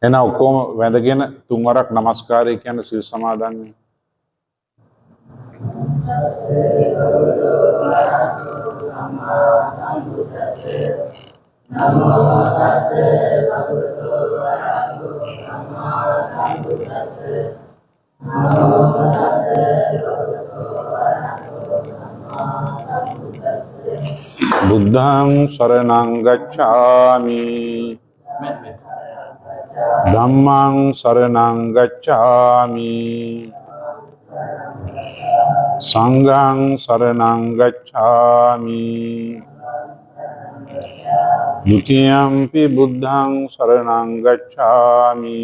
එන ඔක්කොම වැඳගෙන තුන්වරක් নমස්කාරය කියන සිල් සමාදන් වෙන්න. බුද්ධං शरणं गच्छामि ධම්මං शरणं गच्छामि සංඝං शरणं गच्छामि ဒုတိယံ පි බුද්ධං शरणं गच्छामि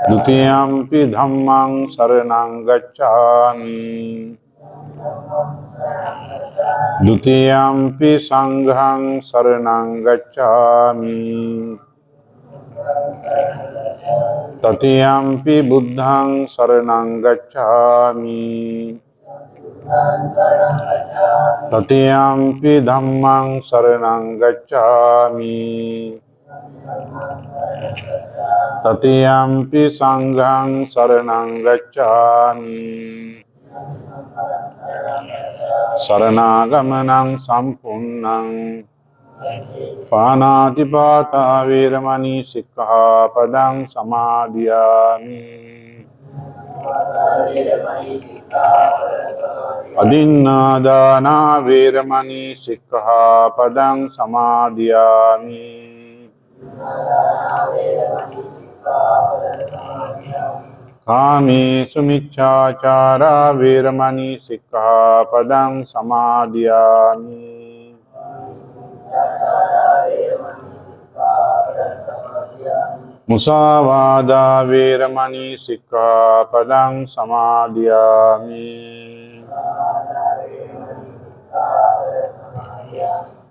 ဒုတိယံ පි ධම්මං शरणं गच्छामि ဒုတိယံ පි සංඝං शरणं गच्छामि တတိယံ පි බුද්ධං शरणं गच्छामि တတိယံ පි ධම්මං शरणं गच्छामि တတိယံ පි සංඝං शरणं गच्छामि शरणागमनं सम्पूर्णं पानातिपाता वेरमणि सिक्खापदं समादियामि अदिन्नादाना वेरमणि सिक्खापदं समादियामि कामेषु मिच्छाचारा वेरमणि सिक्खापदं समादियामि मुसावादा वेरमणि सिक्खापदं समादियामि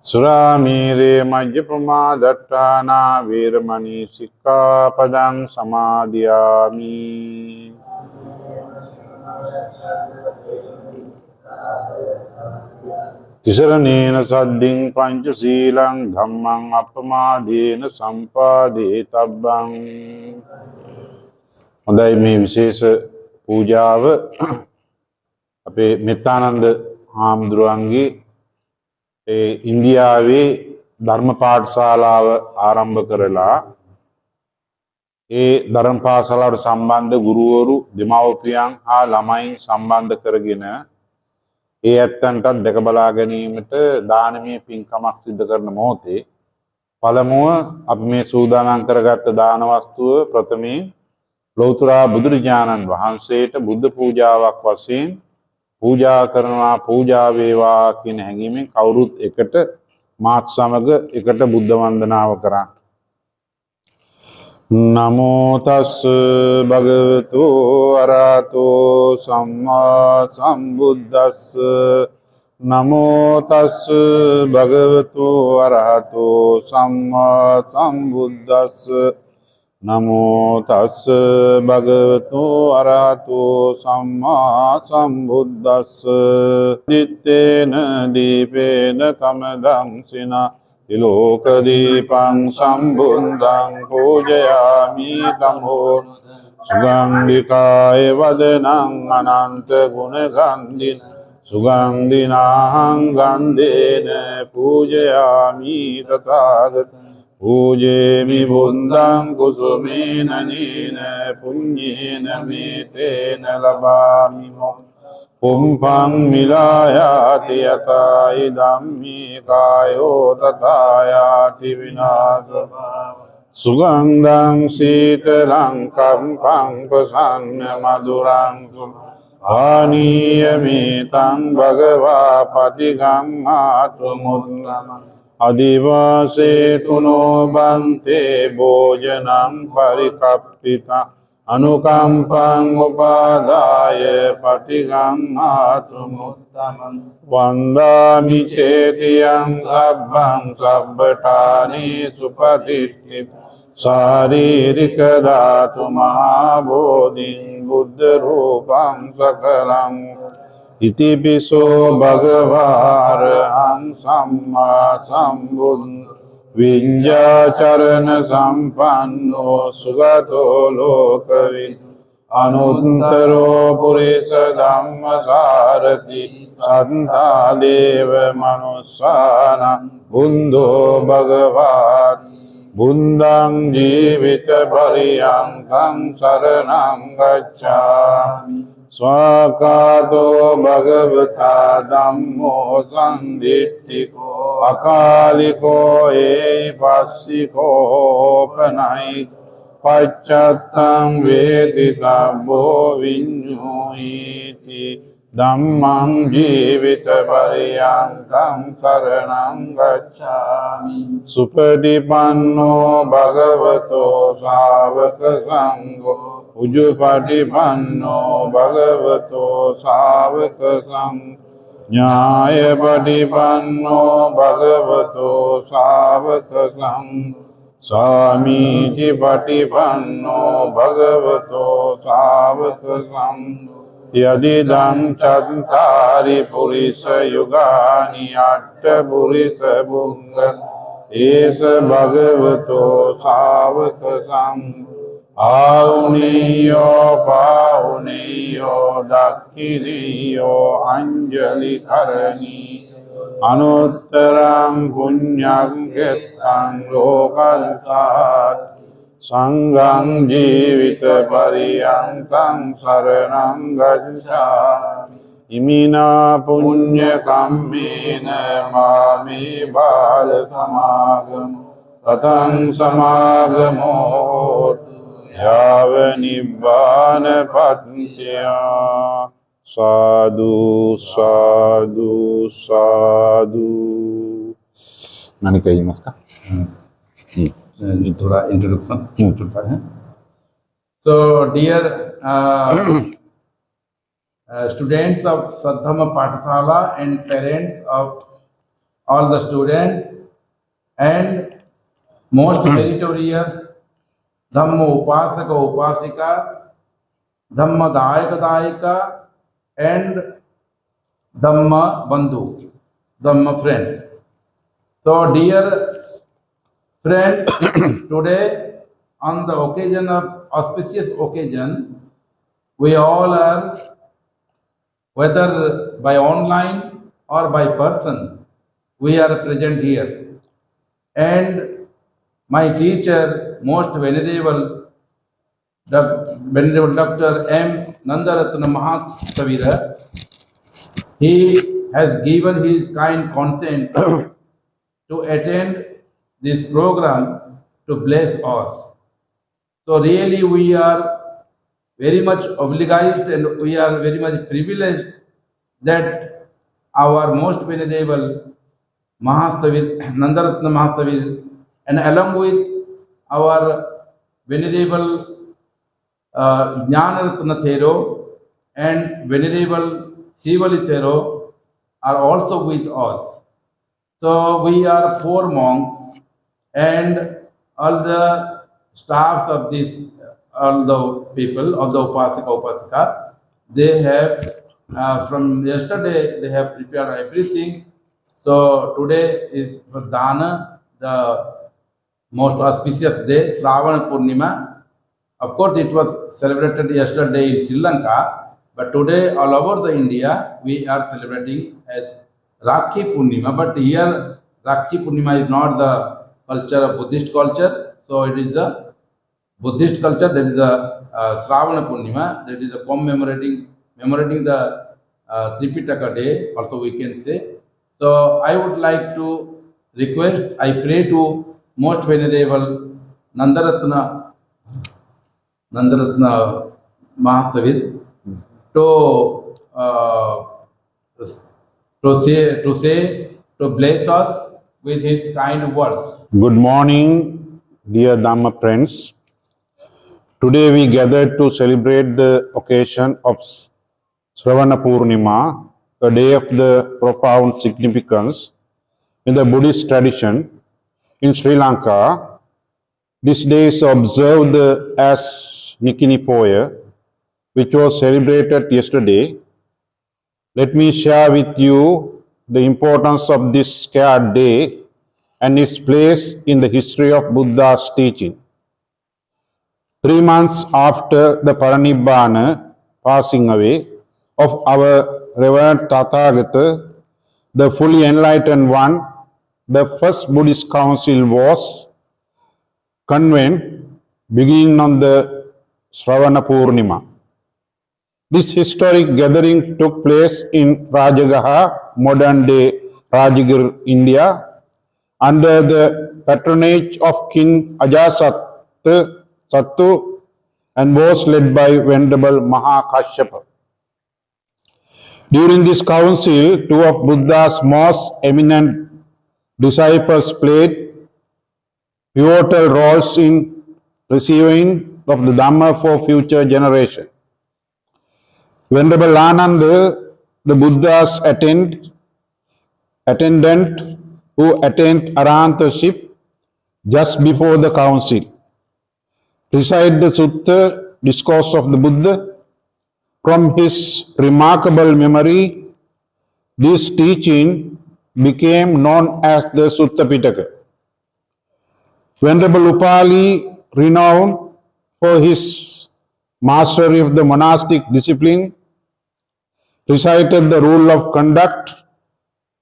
सुरामेरे मज्जपमादट्टाना वेरमणि सिक्खापदं समादियामि तिसरणेन सद्दिं पंचशीलं धम्मं අප්පමාදේන සම්පාදේතබ්බං. හොඳයි, මේ විශේෂ පූජාව අපේ මෙත්තානන්ද හාමුදුරුවන්ගේ ඉන්දියාවේ ධර්ම පාඨශාලාව ආරම්භ කරලා ඒ ධර්ම පාඨශාලාවට සම්බන්ධ ගුරුවරු දෙමව්පියන් හා ළමයින් සම්බන්ධ කරගෙන ඒ ඇත්තන්ටත් දැක බලා ගැනීමට දානමය පින්කමක් සිදු කරන මොහොතේ පළමුව අපි මේ සූදානම් කරගත්ත දාන වස්තුව ප්‍රථමයෙන් ලෞතර බුදුරජාණන් වහන්සේට බුද්ධ පූජාවක් වශයෙන් පූජා කරනවා. පූජා වේවා කියන හැඟීමෙන් කවුරුත් එකට මාත් සමග එකට බුද්ධ වන්දනාව කරා. නමෝ තස් භගවතු අරහතෝ සම්මා සම්බුද්දස්ස. නමෝ තස් භගවතු අරහතෝ සම්මා සම්බුද්දස්ස. නමෝ තස් භගවතු අරහතෝ සම්මා සම්බුද්දස්ස. දිත්තේන දීපේන තමදං සිනා තිලෝක දීපං සම්බුද්ධං පූජයාමි තමෝ සුගන්ධිකාය වදනං අනන්ත ගුණ ගන්ධින් සුගන්ධිනාහං ගන්ධේන පූජයාමි තථාගත පූජේමි බුද්ධං කුසුමේන නීන පුඤ්ඤේන මේතේන ලබාමි පුම්පං මිලායාති යතයි ධම්මේ කායෝ තථායාති විනාශ සුගන්ධං සීතලං කම්පං ප්‍රසන්න මధుරං ආනීයමේතං භගවා පටිගං ආතුමුත්තම අදිවාසේ තුනෝ බන්තේ භෝජනං පරිකප්පිතා අනුකම්පං උපාදාය පටිගං ආතුමුත්තමං වන්දාමි චේතියං සබ්බං සබ්බඨානි සුපතිට්ඨිත ශාරීරික ධාතු මහා බෝධින් බුද්ධ රූපං සකලං ඉතිපිසෝ භගවාරහං සම්මා සම්බුද්ධ Vinjacharana sampanno sugato lokavidu anuttaro purisa dhamma sarati santa deva manussana bundo bhagavat Bundang jivita pariyantang saranam gacchami Swakato bhagavata dhammo sanditthiko akaliko passiko panai Paccattam veditabbo vinyuiti Dhammam jivita pariyantang saranam gacchami Supadipanno bhagavato savaka sangho Ujupadipanno bhagavato savaka sangho Nyayapadipanno bhagavato savaka sangho Samiti patipanno bhagavato savaka sangho Yadidam chantari purisa yugani atta purisa bunga Esa bhagavato savaka sangho Auniyo pauniyo dakkiniyo anjali karani Anuttarang punyam kettang lokasat Sanghang jivita pariyantang saranam gacchami Imina punya kammena mami bala samagam Satang samagamot Yava nibbana patya Sadhu, sadhu, sadhu. Nani kahimasu ka? Introduction. So, dear students of Saddhamma Pathasala and parents of all the students and most meritorious Dhamma Upasaka Upasika, Dhamma Dayaka Dayika and Dhamma Bandhu, Dhamma friends. So, dear friends, today on the occasion of auspicious occasion, we all are, whether by online or by person, we are present here. And my teacher, most venerable Dr. M. Nandaratna Mahaladuwa, he has given his kind consent to attend this program to bless us. So really we are very much obliged and we are very much privileged that our most venerable Mahastavit, Nandaratna Mahastavit, and along with our venerable Jnanaratna Thero and venerable Sivali Thero are also with us. So we are 4 monks and all the staffs of this, all the people, all the Upasika Upasika, they have, from yesterday, they have prepared everything. So today is Pradhana, the most auspicious day, Sravana Poornima. Of course, it was celebrated yesterday in Sri Lanka, but today all over the India, we are celebrating as Rakhi Poornima. But here, Rakhi Poornima is not the culture of Buddhist culture, so it is the Buddhist culture, that is the Sravana Poornima, that is the commemorating the Tripitaka day, also we can say. So I would like to request, I pray to most venerable Nandaratna Mahastavit to bless us with his kind words. Good morning, dear Dhamma friends. Today we gathered to celebrate the occasion of Sravana Poornima, a day of the profound significance in the Buddhist tradition. In Sri Lanka, this day is observed as Nikini Poya, which was celebrated yesterday. Let me share with you the importance of this sacred day and its place in the history of Buddha's teaching. 3 months after the Paranibbana, passing away, of our Reverend Tathagata, the fully enlightened one, the first Buddhist council was convened beginning on the Sravana Poornima. This historic gathering took place in Rajagaha, modern-day Rajagir, India, under the patronage of King Ajasattu and was led by Venerable Mahakashyapa. During this council, two of Buddha's most eminent disciples played pivotal roles in receiving of the Dhamma for future generations. Venerable Ananda, the Buddha's attendant who attained arahantship just before the council, recited the Sutta discourse of the Buddha. From his remarkable memory, this teaching became known as the Sutta Pitaka. Venerable Upali, renowned for his mastery of the monastic discipline, recited the rule of conduct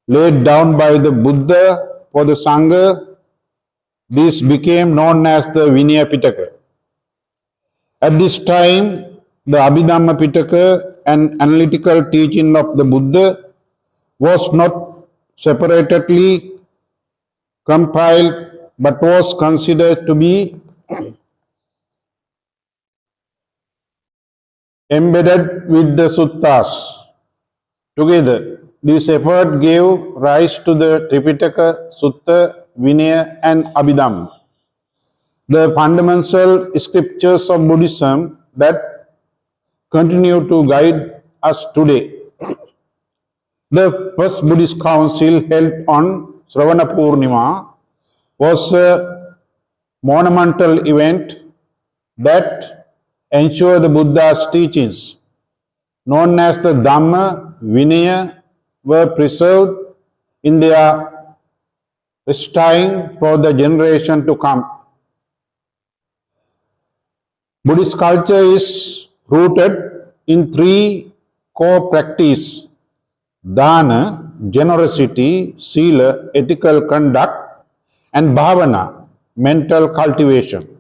laid down by the Buddha for the Sangha. This became known as the Vinaya Pitaka. At this time, the Abhidhamma Pitaka, an analytical teaching of the Buddha, was not separately compiled but was considered to be embedded with the suttas. Together, this effort gave rise to the Tripitaka, Sutta, Vinaya and Abhidhamma, the fundamental scriptures of Buddhism that continue to guide us today. The first Buddhist council held on Sravana Poornima was a monumental event that ensured the Buddha's teachings, known as the Dhamma, Vinaya, were preserved in their pristine for the generation to come. Buddhist culture is rooted in three core practices: dana, generosity; sila, ethical conduct; and bhavana, mental cultivation.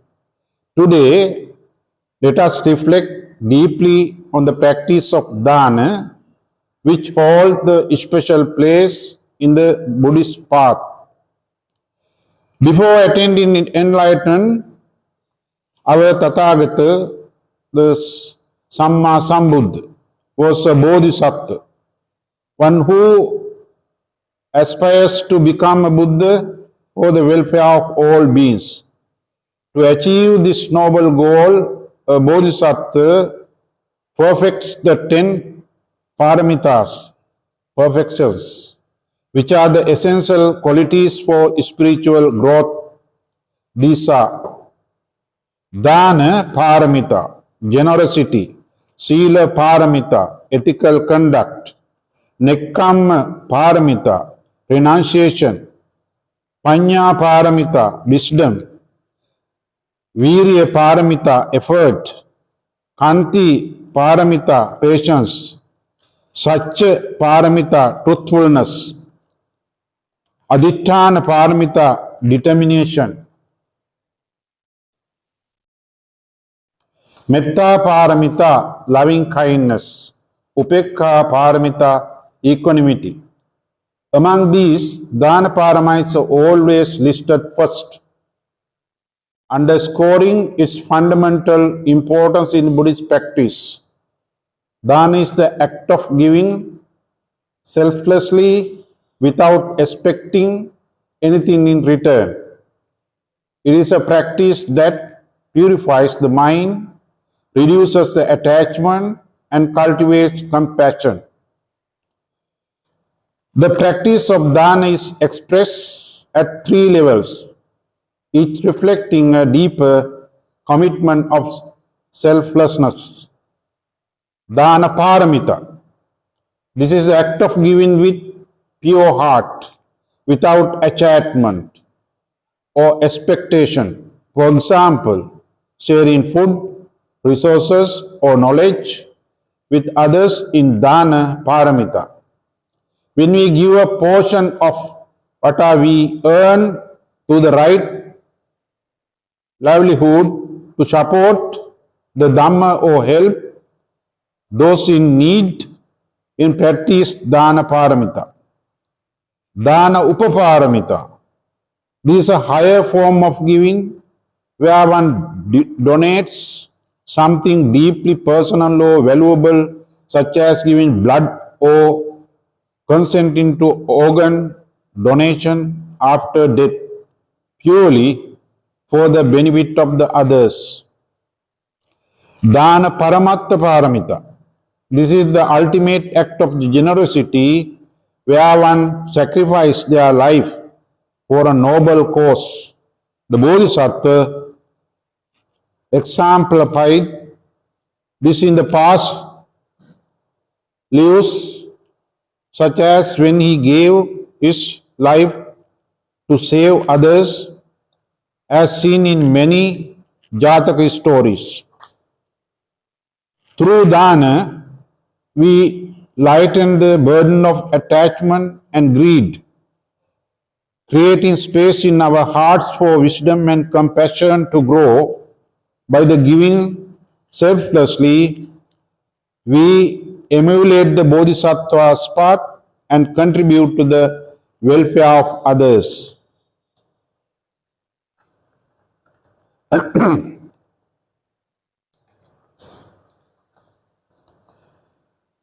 Today, let us reflect deeply on the practice of dana, which holds the special place in the Buddhist path. Before attaining enlightenment, our Tathagata, the Samma Sambuddha, was a Bodhisattva, one who aspires to become a Buddha for the welfare of all beings. To achieve this noble goal, a Bodhisattva perfects the 10 paramitas, perfections, which are the essential qualities for spiritual growth. These are Dana Paramita, generosity; Sila Paramita, ethical conduct; Nekkhamma Paramita, renunciation; Panya Paramita, wisdom; Virya Paramita, effort; Kanti Paramita, patience; Satya Paramita, truthfulness; Adhitthana Paramita, determination; Metta Paramita, loving kindness; Upekha Paramita, equanimity. Among these, Dana Paramitas are always listed first, underscoring its fundamental importance in Buddhist practice. Dana is the act of giving selflessly without expecting anything in return. It is a practice that purifies the mind, reduces the attachment, and cultivates compassion. The practice of dana is expressed at 3 levels, each reflecting a deeper commitment of selflessness. Dana Paramita. This is the act of giving with pure heart, without attachment, or expectation. For example, sharing food, resources, or knowledge with others in dana paramita. When we give a portion of what we earn to the right livelihood to support the Dhamma or help those in need, in practice dana paramita. Dana upaparamita. This is a higher form of giving where one donates something deeply personal or valuable, such as giving blood or consenting to organ donation after death, purely for the benefit of the others. Dana paramatta paramita. This is the ultimate act of generosity where one sacrifices their life for a noble cause. The Bodhisattva exemplified this in the past lives, such as when he gave his life to save others, as seen in many Jataka stories. Through dana, we lighten the burden of attachment and greed, creating space in our hearts for wisdom and compassion to grow. By the giving selflessly, we emulate the Bodhisattva's path and contribute to the welfare of others.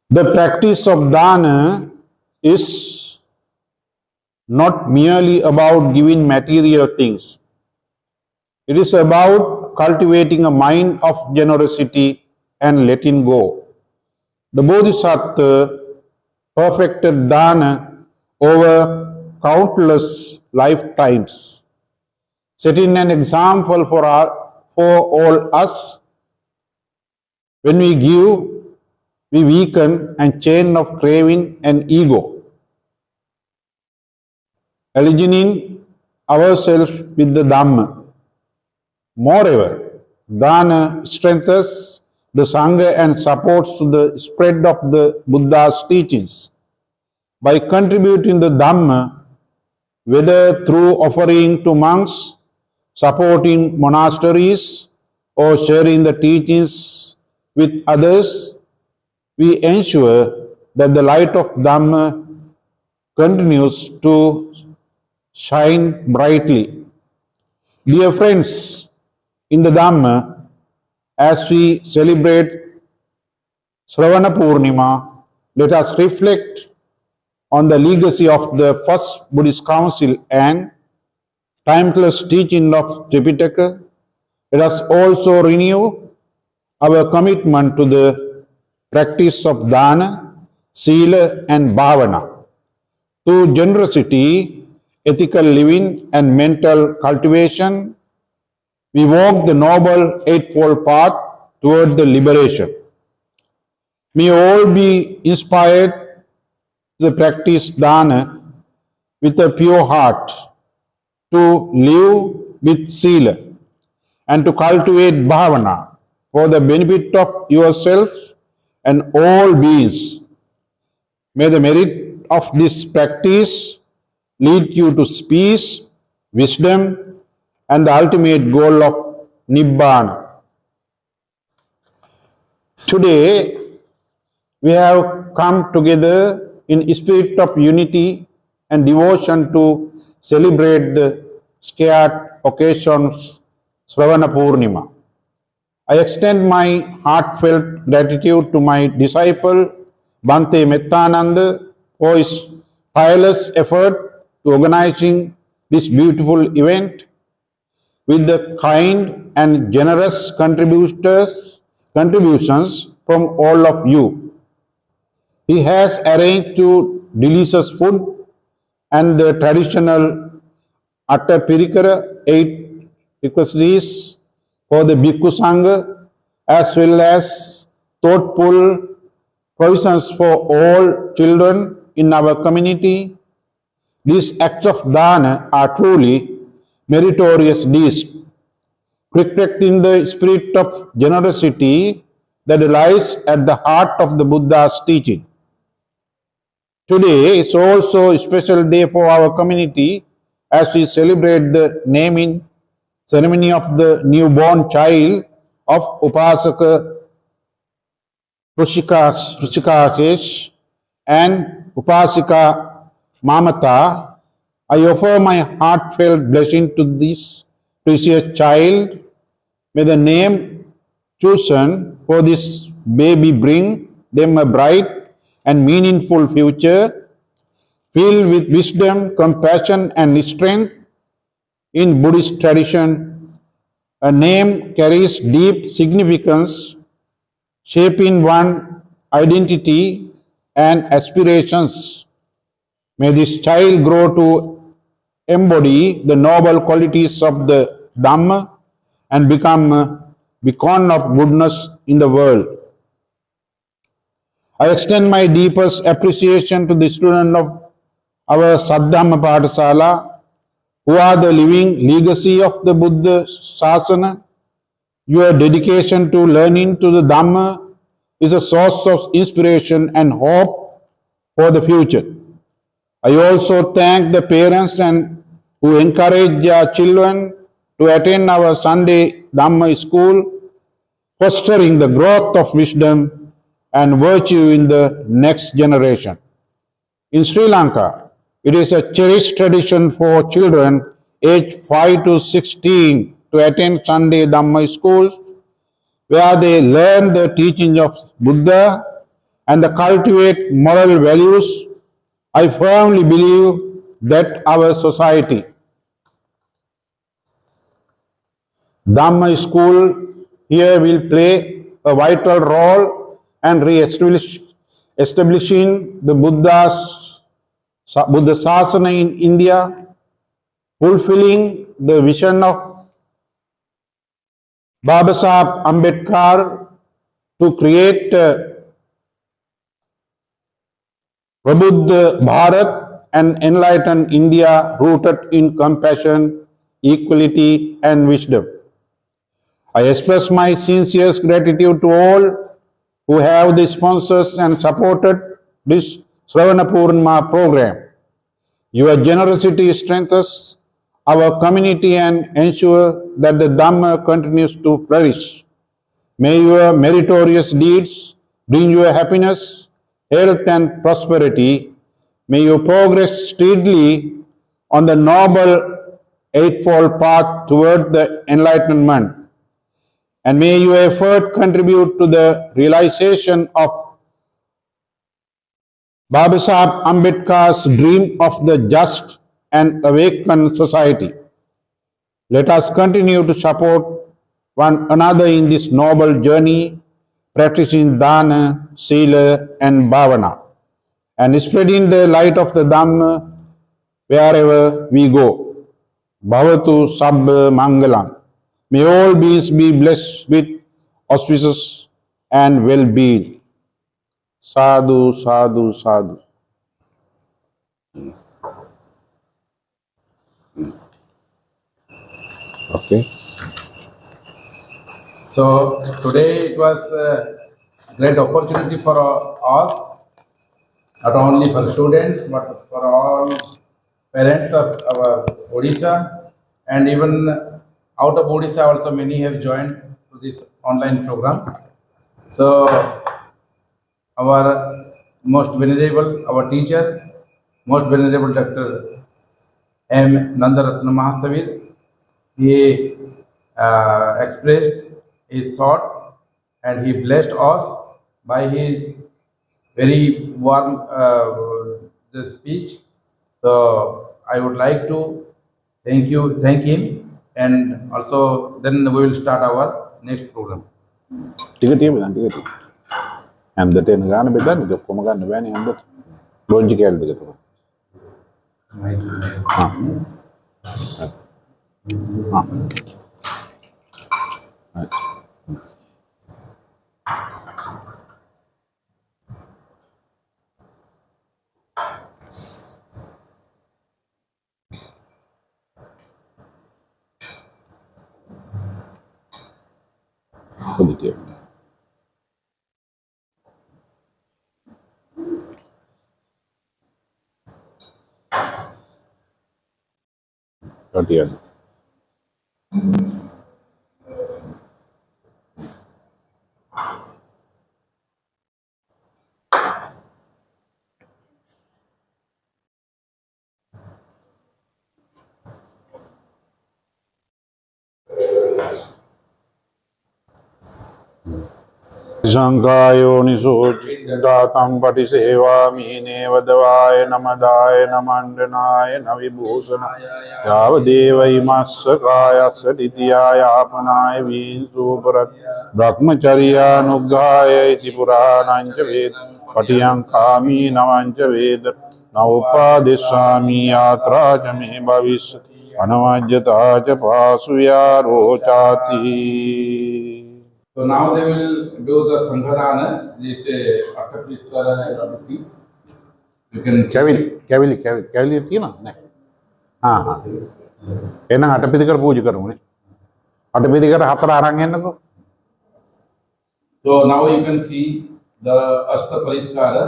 The practice of dana is not merely about giving material things. It is about cultivating a mind of generosity and letting go. The Bodhisattva perfected dana over countless lifetimes, setting an example for all us. When we give, we weaken a chain of craving and ego, aligning ourselves with the Dhamma. Moreover, dana strengthens the Sangha and supports the spread of the Buddha's teachings. By contributing the Dhamma, whether through offering to monks, supporting monasteries, or sharing the teachings with others, we ensure that the light of Dhamma continues to shine brightly. Dear friends, in the Dhamma, as we celebrate Sravana Poornima, let us reflect on the legacy of the first Buddhist council and timeless teaching of Tripitaka. Let us also renew our commitment to the practice of dana, sila, and bhavana. Through generosity, ethical living, and mental cultivation, we walk the noble eightfold path toward the liberation. May all be inspired to practice dana with a pure heart, to live with sila, and to cultivate bhavana for the benefit of yourself and all beings. May the merit of this practice lead you to peace, wisdom, and the ultimate goal of Nibbana. Today, we have come together in spirit of unity and devotion to celebrate the scared occasions Sravana Poornima. I extend my heartfelt gratitude to my disciple Bhante Mettananda for his tireless effort to organizing this beautiful event. With the kind and generous contributions from all of you. He has arranged delicious food and the traditional Atta Pirikara 8 requests for the Bhikkhu Sangha, as well as thoughtful provisions for all children in our community. These acts of dana are truly meritorious deeds, reflecting the spirit of generosity that lies at the heart of the Buddha's teaching. Today is also a special day for our community as we celebrate the naming ceremony of the newborn child of Upasaka Ruchikakesh and Upasika Mamata. I offer my heartfelt blessing to this precious child. May the name chosen for this baby bring them a bright and meaningful future, filled with wisdom, compassion, and strength. In Buddhist tradition, a name carries deep significance, shaping one identity and aspirations. May this child grow to embody the noble qualities of the Dhamma and become a beacon of goodness in the world. I extend my deepest appreciation to the students of our Saddhamma Pathasala, who are the living legacy of the Buddha Sasana. Your dedication to learning to the Dhamma is a source of inspiration and hope for the future. I also thank the parents and who encourage their children to attend our Sunday Dhamma school, fostering the growth of wisdom and virtue in the next generation. In Sri Lanka, it is a cherished tradition for children aged 5 to 16 to attend Sunday Dhamma schools where they learn the teachings of Buddha and cultivate moral values. I firmly believe that our society, Dhamma school here will play a vital role and establishing the Buddha Sasana in India, fulfilling the vision of Babasaheb Ambedkar to create Prabudh Bharat and enlightened India rooted in compassion, equality and wisdom. I express my sincerest gratitude to all who have the sponsors and supported this Sravana Poornima program. Your generosity strengthens our community and ensure that the Dhamma continues to flourish. May your meritorious deeds bring you happiness, health and prosperity. May you progress steadily on the noble eightfold path toward the enlightenment. And may your effort contribute to the realization of Babasaheb Ambedkar's dream of the just and awakened society. Let us continue to support one another in this noble journey, practicing dana, sila, and bhavana, and spreading the light of the Dhamma wherever we go. Bhavatu Sabba Mangalam. May all beings be blessed with auspicious and well-being. Sadhu, sadhu, sadhu. Okay. So today it was a great opportunity for us, not only for students, but for all parents of our Odisha, and even out of Odisha also many have joined to this online program. So our most venerable, our teacher, most venerable Dr. M. Nandaratna Mahastavir, he expressed his thought and he blessed us by his very warm the speech. So I would like to thank him, and also then we will start our next program. Tiga-tiga bilang tiga-tiga. And the ten gan beda ni joko magan ni bani and the logical tiga-tiga. Positive. Katiyan. Shankayo nisochidatam pati seva mihine vadavaya namadaya namandanaaya navibhusana yavadeva imassakaya saditiyaya apanaya vinsuparat brahmacharya nuggaya iti puranancha ved patiyankami navancha ved naupadishami yatra cha me bhavishyati anavajyata cha pasuya rochati. So now they will do the Sanghadana, this Attapiskara. You can Kavili थी ना नहीं हाँ हाँ ये ना अटपिदिकर पूज करूँगी अटपिदिकर हाथ आरांगे ना को. So now you can see the Ashtapariskara,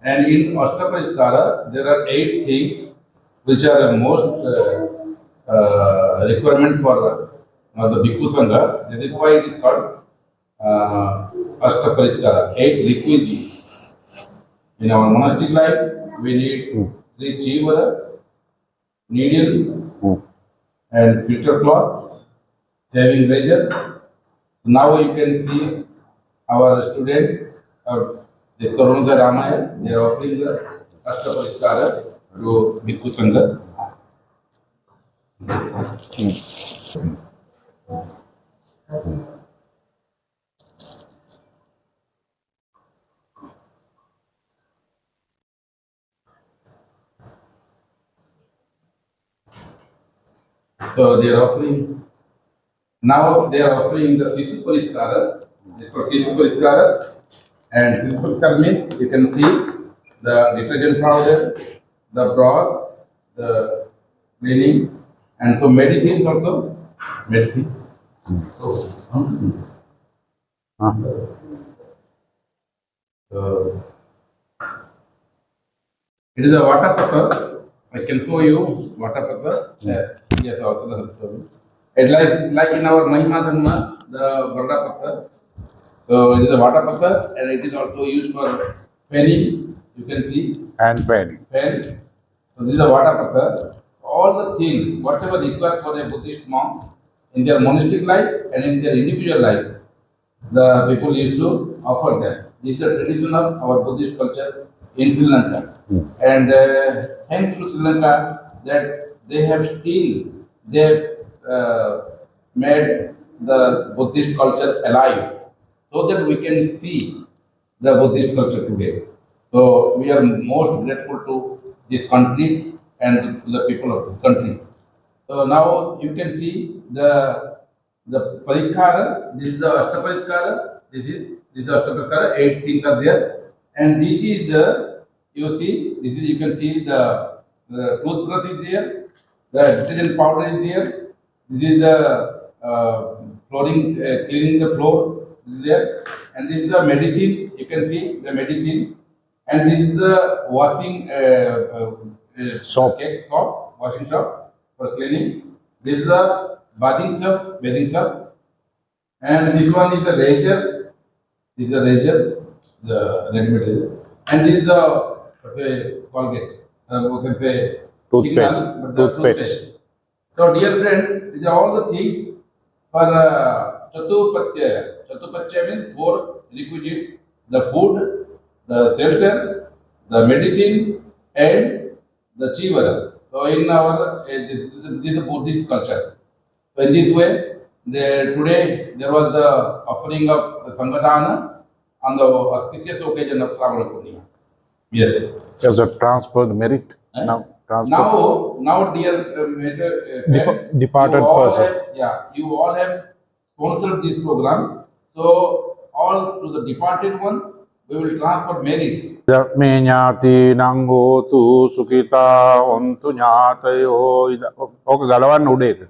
and in Ashtapariskara there are 8 things which are the most requirement for the Bhikkhu Sangha. That is why it is called Ashtapariskara, 8 requisites. In our monastic life, we need 3 chivara, needle, and filter cloth, saving razor. Now you can see our students of the Tarunodayaramaya, they are offering the Ashtapariskara to Bhikkhu Sangha. So they are offering, now they are offering the Sisu Pariskara. This is for Sisu Pariskara. And Sisu Pariskara means you can see the detergent powder, the broth, the cleaning, and for medicines also. Medicine. So it is a water paper. I can show you water paper. Yes, also. It like in our Mahima Dhamma, the Varda paper. So it is a water paper, and it is also used for penning. You can see. And penning. Pen. So this is a water paper. All the things, whatever required for a Buddhist monk in their monastic life and in their individual life, the people used to offer them. This is the tradition of our Buddhist culture in Sri Lanka. And thanks to Sri Lanka that they have made the Buddhist culture alive so that we can see the Buddhist culture today. So we are most grateful to this country and to the people of this country. So now you can see the parikara. This is the Ashtapariskara. This is Ashtapariskara. 8 things are there, and this is the, you see, this is, you can see the toothbrush is there, the detergent powder is there. This is the flooring, cleaning the floor is there, and this is the medicine. You can see the medicine, and this is the washing Soap. washing soap for cleaning. This is the bathing soap, and this one is the razor. This is the razor, the ready-made razor, and this is the Colgate. We can say Toothpaste. signal, but the toothpaste. So dear friend, these are all the things for Chatupatya. Chatupatya means 4 requisite: the food, the shelter, the medicine, and the chivara. So in our this is the Buddhist culture. So in this way, today there was the offering of the Sanghadana on the auspicious occasion of Sravana Poornima. Yes. There's a transferred merit now. Now, dear departed person. You all have sponsored this program. So all to the departed ones, we will transfer merits. Me nyati nango tu sukita ontu nyatayo. Okay, galawan ude.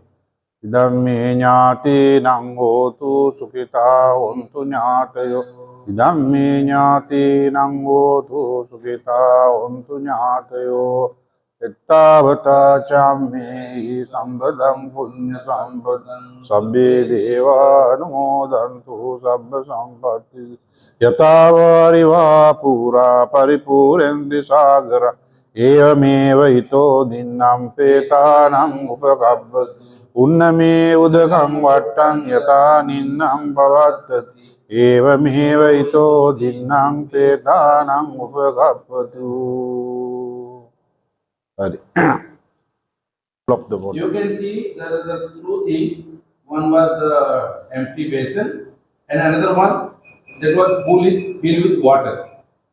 ඉදම්මේ ඥාතීනං හෝතු සුඛිතා හොන්තු ඥාතයෝ ඉදම්මේ ඥාතීනං හෝතු සුඛිතා හොන්තු ඥාතයෝ එත්තාවතා චම්මේ සම්බදං පුඤ්ඤ සම්පදං සබ්බේ දේවා අනුමෝදන්තු සබ්බ සම්පත්ති යතාවාරිවා පුරා පරිපූර්ණන්ති සාගර ඒවමේව හිතෝ දින්නම් පේතානං උපකබ්බ උන්නමේ උදකං වට්ටං යතා නින්නම් පවත්තති ඒවමේව හිතෝ දින්නම් පේතානං උපකප්පතු. Plop the water. You can see there is a two things. One was the empty basin, and another one that was filled with water,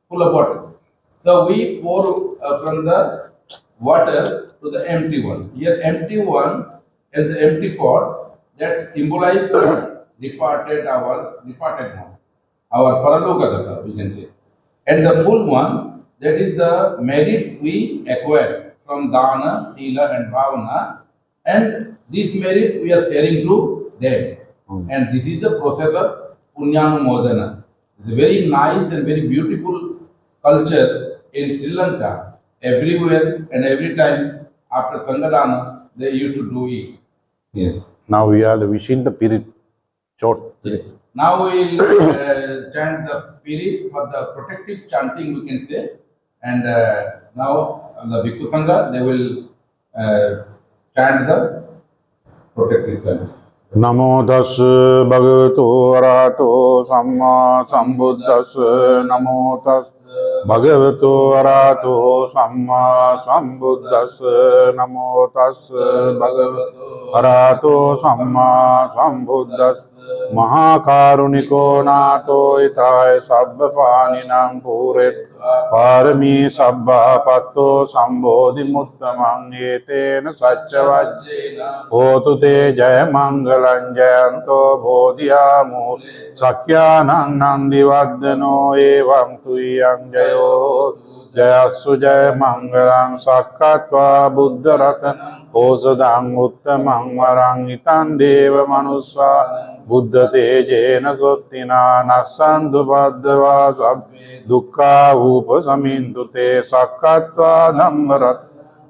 full of water. So we pour from the water to the empty one. Here, empty one is the empty pot that symbolizes departed one, our paralokagata, we can say, and the full one that is the merits we acquire from dana, sila, and bhavana, and these merits we are sharing to them. And this is the process of punyanumodana. It's a very nice and very beautiful culture in Sri Lanka. Everywhere and every time after Sangadana, they used to do it. Yes. Now we are wishing the Pirit. Short. Now we will chant the Pirit for the protective chanting, we can say. And now the Bhikkhu Sangha, they will chant the protective chanting. Namo tas bhagavato arahato samma sambuddhassa. Namo tas bhagavato arahato samma sambuddhassa. Namo tas bhagavato arahato samma sambuddhassa. Mahakaruniko nato itaya sabba paninam puret parami sabba patto sambodhi muttamang etena saccavajjena hotu te jaya mangalam jayanto bodhiyamo sakhyanang nandivaddano evam tuyang jayo jayassu jaya mangalam sakkatva buddha ratana osadang uttamang varang itan deva manussa buddha tejena sottina nassantu paddava sabbe dukkha upasamintu te sakkatva dhammarat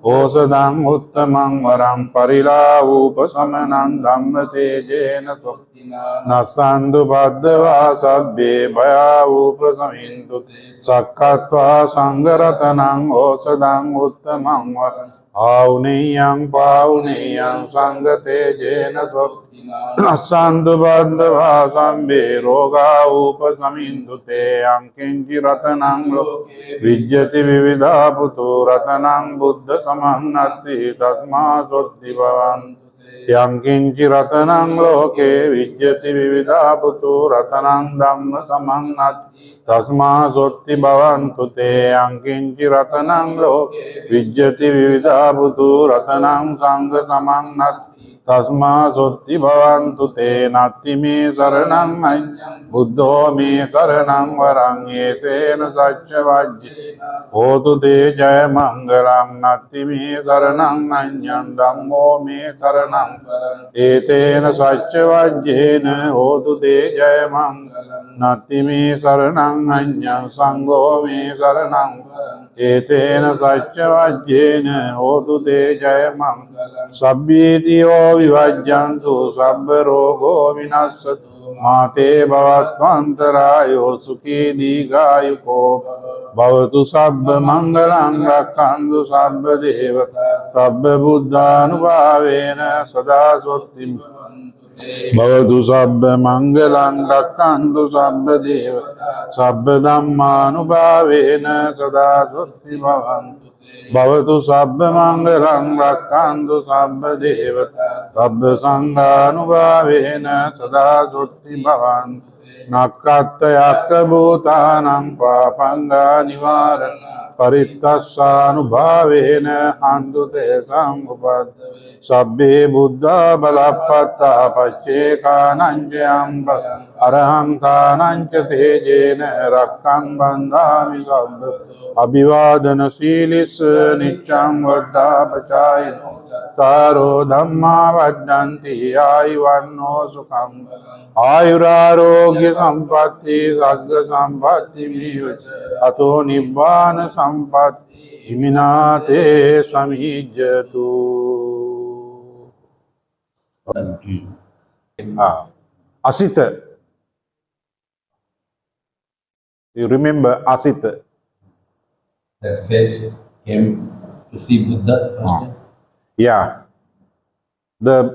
osadang uttamang varang parila upasamanang dhamma tejena sottina nassantu paddava sabbe bhaya upasamintu te sakkatva sangharatanang osadang uttamang varang auneyang pauneyang sanghate jena sottina nassantu paddava sabbe roga upasamintu te ankinchi ratanang loke vijjati vividha putu ratanang buddha samannati tasma sotti bhavantu yankinchi ratanang loke vijjati vividha putu ratanang dhamma samannati tasma sotti bhavantu te yankinchi ratanang loke vijjati vividha putu ratanang sangha samannati tasma sotti bhavantu te natti me saranang anyam buddho me saranang varang etena saccavajjena hotu te jaya mangalam natti me saranang anyam dhammo me saranang varang etena saccavajjena hotu te jaya mangalam natti me saranang anyam sangho me saranang varang etena saccavajjena hotu te jaya mangalam sabbitiyo vivajjantu sabba rogo vinassatu mate bhavattvantarayo sukhi dīghāyuko bhavatu sabba mangalam rakkantu sabba devata sabba buddhanubhavena sada sotti bhavatu sabba mangalam rakkantu sabba devata sabba dhammanubhavena sada sotti bhavantu bhavatu sabba mangalam rakkantu sabba devata sabba sanghanubhavena sada sotti bhavantu Nakattayakka bhutanam papanga nivarana parittassanubhavena hantu tesam upad sabbe buddha balapata pachekananjayam araham tanancha tejena rakkam bandhami sabba abhivadana silis nityam vaddapachayino Taro dhamma vaddanti ayuvanno sukham ayurarogya sampatti sagga sampatti mivat ato nibbana sampatti iminate samijjatu. Asita. You remember Asita? That sage came to see Buddha first. Yeah. The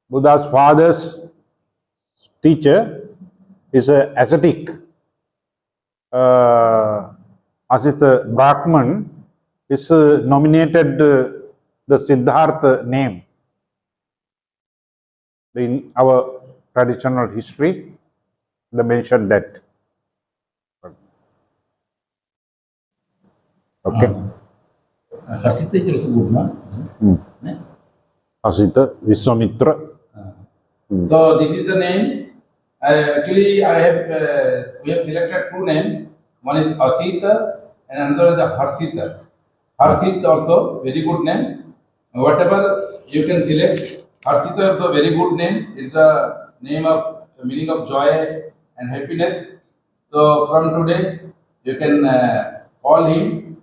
Buddha's father's teacher is an ascetic. Asita Brahman is nominated the Siddhartha name. In our traditional history, they mentioned that. Okay. Harsita is also good, no? Asita Vishwamitra. So this is the name. Actually, we have selected two names. One is Asita and another is the Harsita. Harsita also very good name. Whatever you can select. Harsita also very good name. It's the name of meaning of joy and happiness. So from today you can call him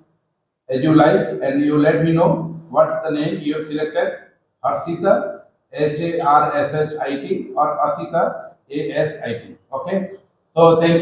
as you like, and you let me know what the name you have selected. Harsita, Harshit, or Asita, ASIT. Okay. So thank you.